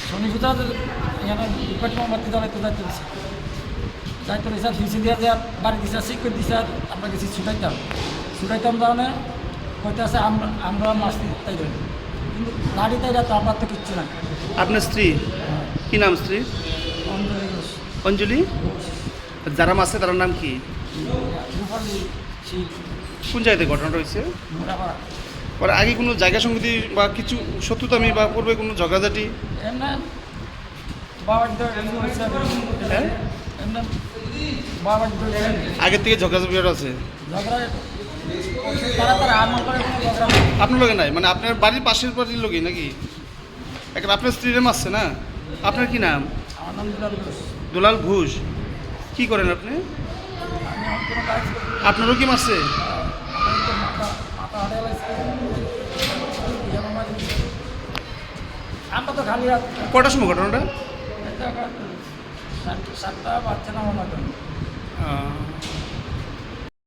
শনিপুজা department দায়িত্ব দিচ্ছে দায়িত্ব দিচ্ছে দিয়েছি দিয়ে বাড়ি দিচ্ছে ঠিক করে দিচ্ছে আমরা গেছি ছুটাইতাম তাহলে হয়তো আছে আমরা মাসি তাই কিন্তু লাড়ি তাইরা তো আমার তো কিচ্ছু না। আপনার স্ত্রী কি নাম স্ত্রী? অঞ্জলি। যারা মারছে তার নাম কি? কোন জায়গাতে ঘটনাটা হয়েছে? পরে আগে কোনো জায়গা সংগতি বা কিছু শত্রুতামি বা পূর্বে কোনো ঝগড়াঝাটি? আগের থেকে ঝগড়াঝাটি আছে? আপনার লোকে নাই, মানে আপনার বাড়ির পাশের বাড়ির লোকই নাকি? এখন আপনার স্ত্রীরে মারছে না? আপনার কি নাম? দুলাল ঘোষ। কি করেন আপনি? আপনারও কি মারছে? কটার সময় ঘটনাটা? 7টা বাচ্চা না আমার